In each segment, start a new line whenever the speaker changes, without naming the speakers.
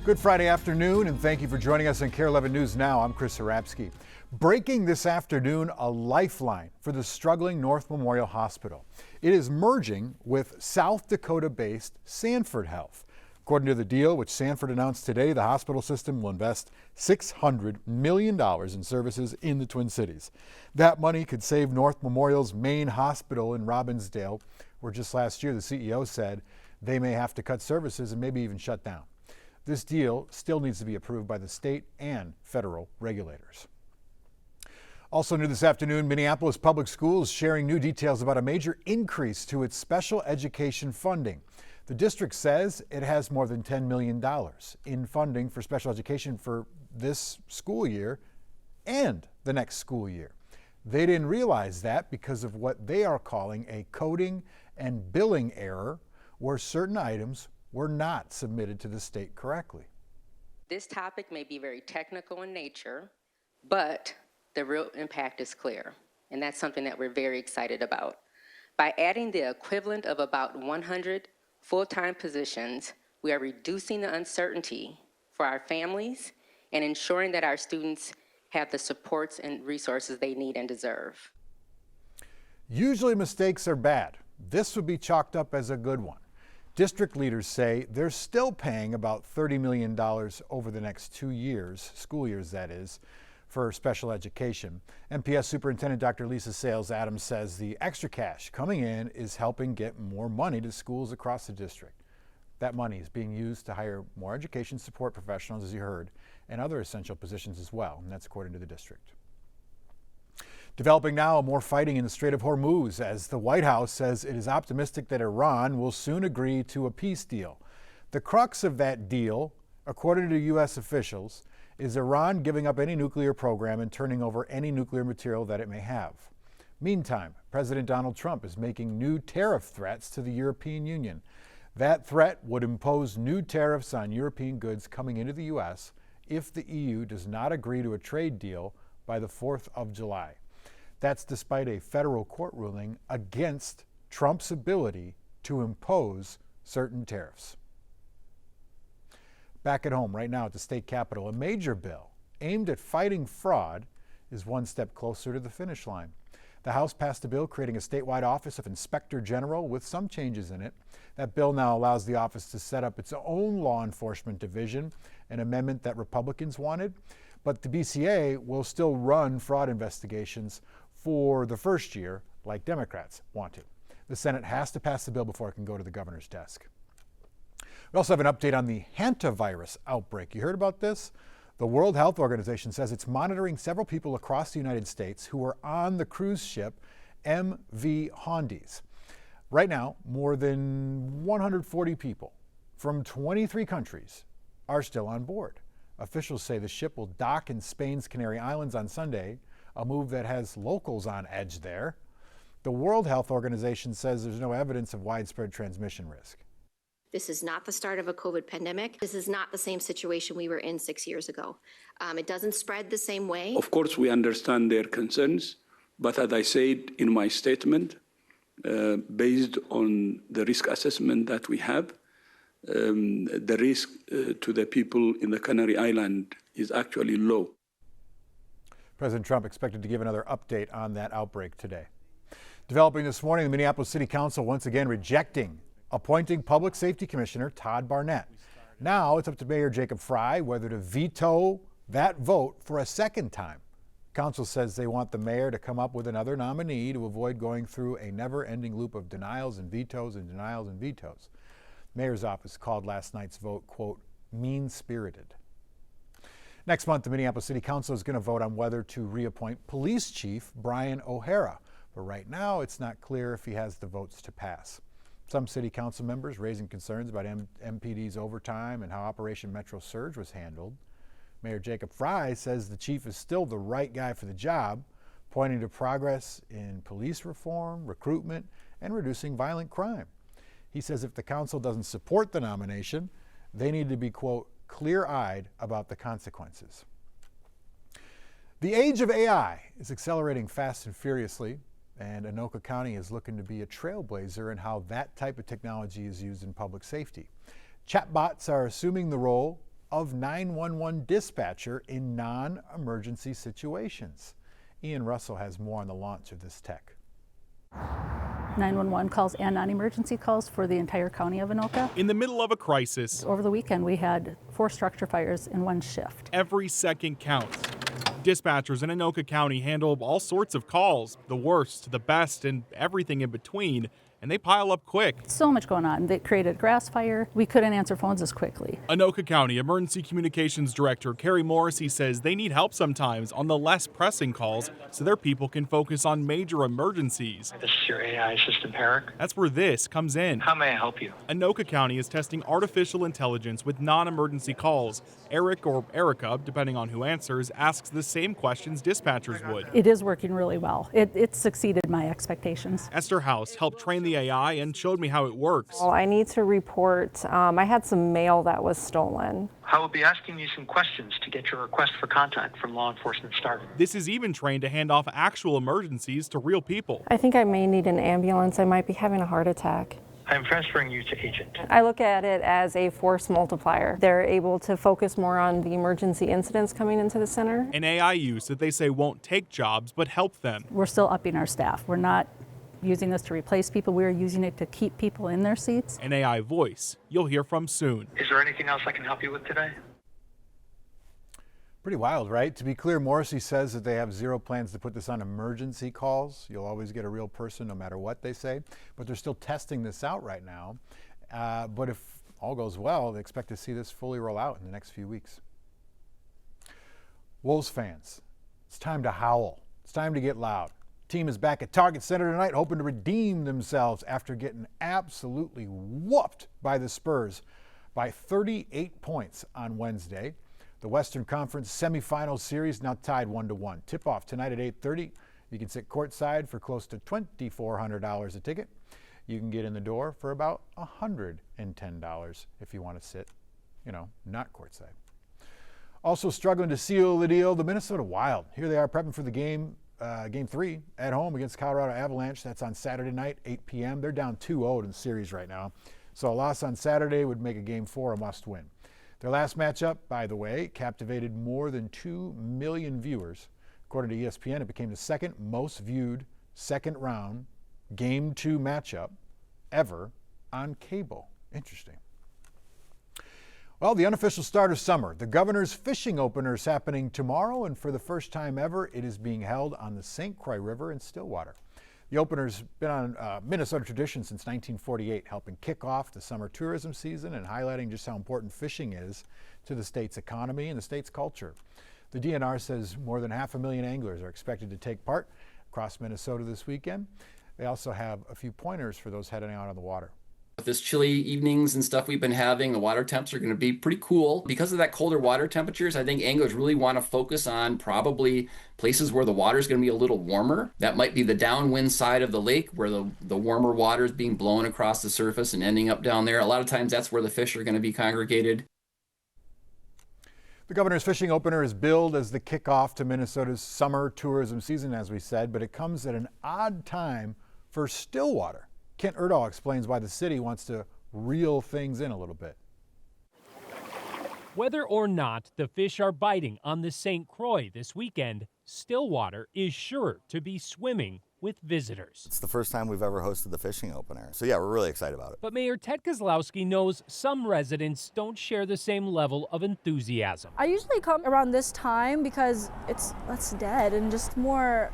Good Friday afternoon, and thank you for joining us on Kare 11 News Now. I'm Chris Harapsky. Breaking this afternoon, a lifeline for the struggling North Memorial Hospital. It is merging with South Dakota-based Sanford Health. According to the deal, which Sanford announced today, the hospital system will invest $600 million in services in the Twin Cities. That money could save North Memorial's main hospital in Robbinsdale, where just last year the CEO said they may have to cut services and maybe even shut down. This deal still needs to be approved by the state and federal regulators. Also new this afternoon, Minneapolis Public Schools sharing new details about a major increase to its special education funding. The district says it has more than $10 million in funding for special education for this school year and the next school year. They didn't realize that because of what they are calling a coding and billing error, where certain items were not submitted to the state correctly.
This topic may be very technical in nature, but the real impact is clear, and that's something that we're very excited about. By adding the equivalent of about 100 full-time positions, we are reducing the uncertainty for our families and ensuring that our students have the supports and resources they need and deserve.
Usually mistakes are bad. This would be chalked up as a good one. District leaders say they're still paying about $30 million over the next 2 years, school years that is, for special education. MPS Superintendent Dr. Lisa Sales Adams says the extra cash coming in is helping get more money to schools across the district. That money is being used to hire more education support professionals, as you heard, and other essential positions as well, and that's according to the district. Developing now, more fighting in the Strait of Hormuz as the White House says it is optimistic that Iran will soon agree to a peace deal. The crux of that deal, according to U.S. officials, is Iran giving up any nuclear program and turning over any nuclear material that it may have. Meantime, President Donald Trump is making new tariff threats to the European Union. That threat would impose new tariffs on European goods coming into the U.S. if the EU does not agree to a trade deal by the 4th of July. That's despite a federal court ruling against Trump's ability to impose certain tariffs. Back at home right now at the state capitol, a major bill aimed at fighting fraud is one step closer to the finish line. The House passed a bill creating a statewide office of Inspector General with some changes in it. That bill now allows the office to set up its own law enforcement division, an amendment that Republicans wanted. But the BCA will still run fraud investigations for the first year like Democrats want to. The Senate has to pass the bill before it can go to the governor's desk. We also have an update on the hantavirus outbreak. You heard about this? The World Health Organization says it's monitoring several people across the United States who were on the cruise ship MV Hondies. Right now, more than 140 people from 23 countries are still on board. Officials say the ship will dock in Spain's Canary Islands on Sunday, a move that has locals on edge there. The World Health Organization says there's no evidence of widespread transmission risk.
This is not the start of a COVID pandemic. This is not the same situation we were in 6 years ago. It doesn't spread the same way.
Of course, we understand their concerns, but as I said in my statement, based on the risk assessment that we have, the risk to the people in the Canary Island is actually low.
President Trump expected to give another update on that outbreak today. Developing this morning, the Minneapolis City Council once again rejecting appointing Public Safety Commissioner Todd Barnett. Now it's up to Mayor Jacob Fry whether to veto that vote for a second time. Council says they want the mayor to come up with another nominee to avoid going through a never-ending loop of denials and vetoes and denials and vetoes. Mayor's office called last night's vote, quote, mean-spirited. Next month, the Minneapolis City Council is going to vote on whether to reappoint Police Chief Brian O'Hara. But right now, it's not clear if he has the votes to pass. Some city council members raising concerns about MPD's overtime and how Operation Metro Surge was handled. Mayor Jacob Fry says the chief is still the right guy for the job, pointing to progress in police reform, recruitment, and reducing violent crime. He says if the council doesn't support the nomination, they need to be, quote, clear-eyed about the consequences. The age of AI is accelerating fast and furiously, and Anoka County is looking to be a trailblazer in how that type of technology is used in public safety. Chatbots are assuming the role of 911 dispatcher in non-emergency situations. Ian Russell has more on the launch of this tech.
911 calls and non-emergency calls for the entire county of Anoka.
In the middle of a crisis,
Over the weekend, we had 4 structure fires in one shift.
every second counts. Dispatchers in Anoka County handle all sorts of calls, the worst, the best, and everything in between, and they pile up quick.
So much going on. They created a grass fire. We couldn't answer phones as quickly.
Anoka County Emergency Communications Director Kare Morrissey says they need help sometimes on the less pressing calls so their people can focus on major emergencies.
This is your AI assistant, Eric.
That's where this comes in.
How may I help you?
Anoka County is testing artificial intelligence with non-emergency calls. Eric or Erica, depending on who answers, asks the same questions dispatchers would.
It is working really well. It succeeded my expectations.
Esther House helped train the AI and showed me how it works.
Well, I need to report, I had some mail that was stolen.
I will be asking you some questions to get your request for contact from law enforcement started.
This is even trained to hand off actual emergencies to real people.
I think I may need an ambulance. I might be having a heart attack.
I am transferring you to agent.
I look at it as a force multiplier. They're able to focus more on the emergency incidents coming into the center.
An AI use that they say won't take jobs but help them.
We're still upping our staff. We're not using this to replace people. We're using it to keep people in their seats.
An AI voice you'll hear from soon.
Is there anything else I can help you with today?
Pretty wild, right? To be clear, Morrissey says that they have zero plans to put this on emergency calls. You'll always get a real person no matter what they say. But they're still testing this out right now. But if all goes well, they expect to see this fully roll out in the next few weeks. Wolves fans, it's time to howl. It's time to get loud. Team is back at Target Center tonight, hoping to redeem themselves after getting absolutely whooped by the Spurs by 38 points on Wednesday. The Western Conference semifinal series now tied 1-1. Tip-off tonight at 8:30. You can sit courtside for close to $2,400 a ticket. You can get in the door for about $110 if you want to sit, not courtside. Also struggling to seal the deal, the Minnesota Wild. Here they are prepping for the game 3 at home against Colorado Avalanche. That's on Saturday night, 8 p.m. They're down 2-0 in the series right now. So a loss on Saturday would make a game 4 a must-win. Their last matchup, by the way, captivated more than 2 million viewers. According to ESPN, it became the second most viewed second-round Game 2 matchup ever on cable. Interesting. Well, the unofficial start of summer. The Governor's Fishing Opener is happening tomorrow, and for the first time ever, it is being held on the St. Croix River in Stillwater. The opener's been on Minnesota tradition since 1948, helping kick off the summer tourism season and highlighting just how important fishing is to the state's economy and the state's culture. The DNR says more than 500,000 anglers are expected to take part across Minnesota this weekend. They also have a few pointers for those heading out on the water.
With this chilly evenings and stuff we've been having, the water temps are going to be pretty cool. Because of that colder water temperatures, I think anglers really want to focus on probably places where the water is going to be a little warmer. That might be the downwind side of the lake where the warmer water is being blown across the surface and ending up down there. A lot of times that's where the fish are going to be congregated.
The Governor's Fishing Opener is billed as the kickoff to Minnesota's summer tourism season, as we said, but it comes at an odd time for Stillwater. Kent Erdahl explains why the city wants to reel things in a little bit.
Whether or not the fish are biting on the St. Croix this weekend, Stillwater is sure to be swimming with visitors.
It's the first time we've ever hosted the fishing opener. So yeah, we're really excited about it.
But Mayor Ted Kozlowski knows some residents don't share the same level of enthusiasm.
I usually come around this time because it's less dead and just more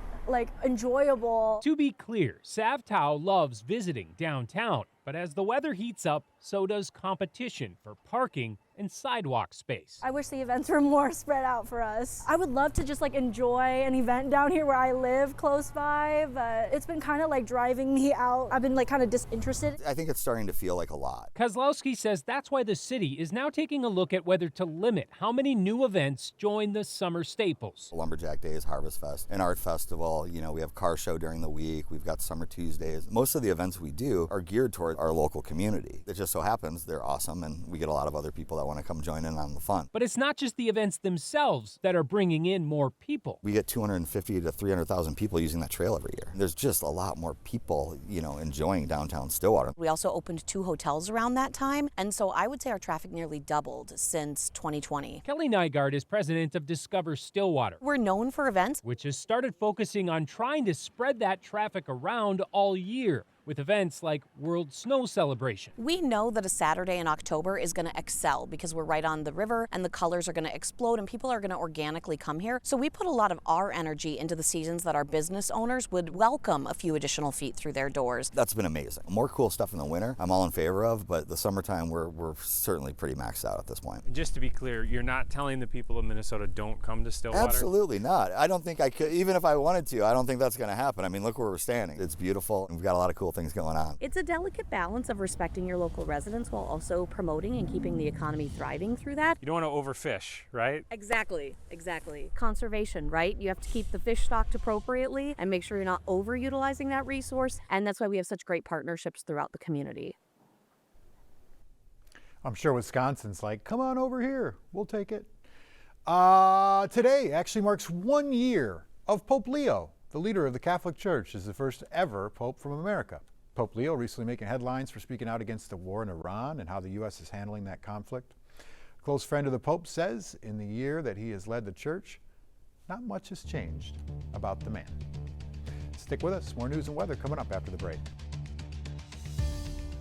enjoyable.
To be clear, Savtow loves visiting downtown, but as the weather heats up, so does competition for parking and sidewalk space.
I wish the events were more spread out for us. I would love to just enjoy an event down here where I live close by, but it's been kind of driving me out. I've been kind of disinterested.
I think it's starting to feel like a lot.
Kozlowski says that's why the city is now taking a look at whether to limit how many new events join the summer staples.
Lumberjack Days, Harvest Fest, an art festival. We have car show during the week. We've got Summer Tuesdays. Most of the events we do are geared toward our local community. It just so happens they're awesome, and we get a lot of other people that that want to come join in on the fun.
But it's not just the events themselves that are bringing in more people.
We get 250 to 300,000 people using that trail every year. There's just a lot more people, enjoying downtown Stillwater.
We also opened 2 hotels around that time, and so I would say our traffic nearly doubled since 2020.
Kelly Nygaard is president of Discover Stillwater.
We're known for events,
which has started focusing on trying to spread that traffic around all year, with events like World Snow Celebration.
We know that a Saturday in October is going to excel because we're right on the river and the colors are going to explode and people are going to organically come here. So we put a lot of our energy into the seasons that our business owners would welcome a few additional feet through their doors.
That's been amazing. More cool stuff in the winter, I'm all in favor of, but the summertime, we're certainly pretty maxed out at this point.
Just to be clear, you're not telling the people of Minnesota don't come to Stillwater?
Absolutely not. I don't think I could, even if I wanted to, I don't think that's going to happen. I mean, look where we're standing. It's beautiful, and we've got a lot of cool things going on.
It's a delicate balance of respecting your local residents while also promoting and keeping the economy thriving through that.
You don't want to overfish, right?
Exactly. Conservation, right? You have to keep the fish stocked appropriately and make sure you're not overutilizing that resource. And that's why we have such great partnerships throughout the community.
I'm sure Wisconsin's like, come on over here, we'll take it. Today actually marks 1 year of Pope Leo, the leader of the Catholic Church, is the first ever Pope from America. Pope Leo recently making headlines for speaking out against the war in Iran and how the U.S. is handling that conflict. A close friend of the Pope says in the year that he has led the church, not much has changed about the man. Stick with us. More news and weather coming up after the break.